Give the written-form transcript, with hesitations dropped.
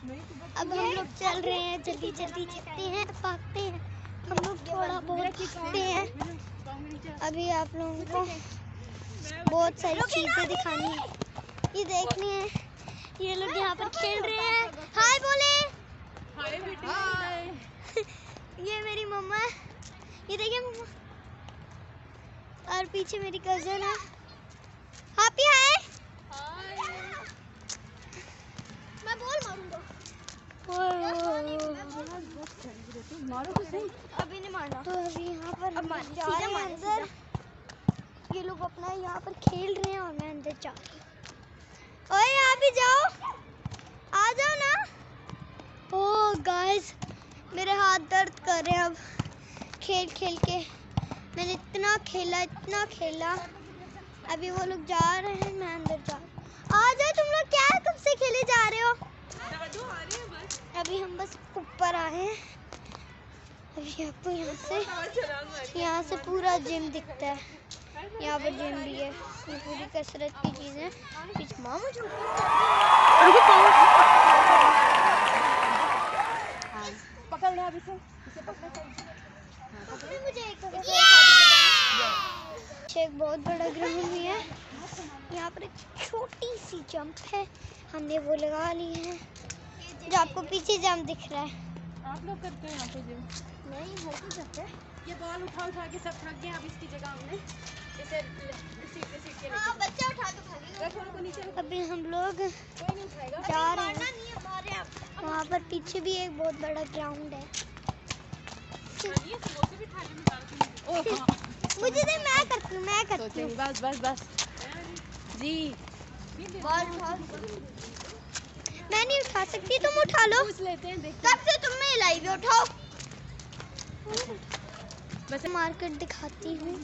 अब हम लोग चल रहे हैं, जल्दी जल्दी चलते हैं, भागते हैं। हम लोग थोड़ा बहुत भागते हैं। अभी आप लोगों को बहुत सारी चीजें दिखानी है, ये देखनी है। ये लोग यहाँ पर खेल रहे हैं। हाय बोले। हाय बेटी। हाय। ये मेरी मम्मा है, ये देखिए मम्मा। और पीछे मेरी कजन है। Happy hi. मैं बॉल मारूंगा। मारो तो सही। अभी नहीं मारना। तो अभी यहाँ पर अब जा रहे हैं अंदर। ये लोग अपना यहाँ पर खेल रहे हैं और मैं अंदर जा रही हूँ। ओए आप भी जाओ, आ जाओ ना। ओह गाइस, मेरे हाथ दर्द कर रहे हैं अब खेल खेल के। मैंने इतना खेला। अभी वो लोग जा रहे हैं, मैं अंदर जा रही हूँ। आ जाओ तुम लोग, क्या है, कब से खेले जा रहे हो? अभी हम बस ऊपर आए हैं। अभी आपको यहाँ से पूरा जिम दिखता है। यहाँ पर जिम भी है, ये पूरी कसरत की चीज़ें। पकड़ ले अभी से, इसे पकड़। एक बहुत बड़ा ग्राउंड भी है। यहाँ पर एक छोटी सी जंप है, हमने वो लगा ली है। जो आपको पीछे जंप दिख रहा है। आप लोग करते हो यहाँ पे जिम? नहीं, हर कोई करता है। ये बॉल उठा के सब थक गए। अब इसकी जगह हमने इसे सीट के हाँ, बच्चा उठा के भागेगा। नीचे। अभी हम लोग कोई नहीं उठाएगा। जा रहे हैं। वहाँ पर पीछे भी एक बहुत बड़ा ग्राउंड है। मुझे दे, मैं करती हूँ। बस जी। मैं नहीं उठा सकती, तुम उठा लो। पूछ लेते हैं, देखते कब से तुम में हिलाई भी, उठाओ। बस मार्केट दिखाती हूँ।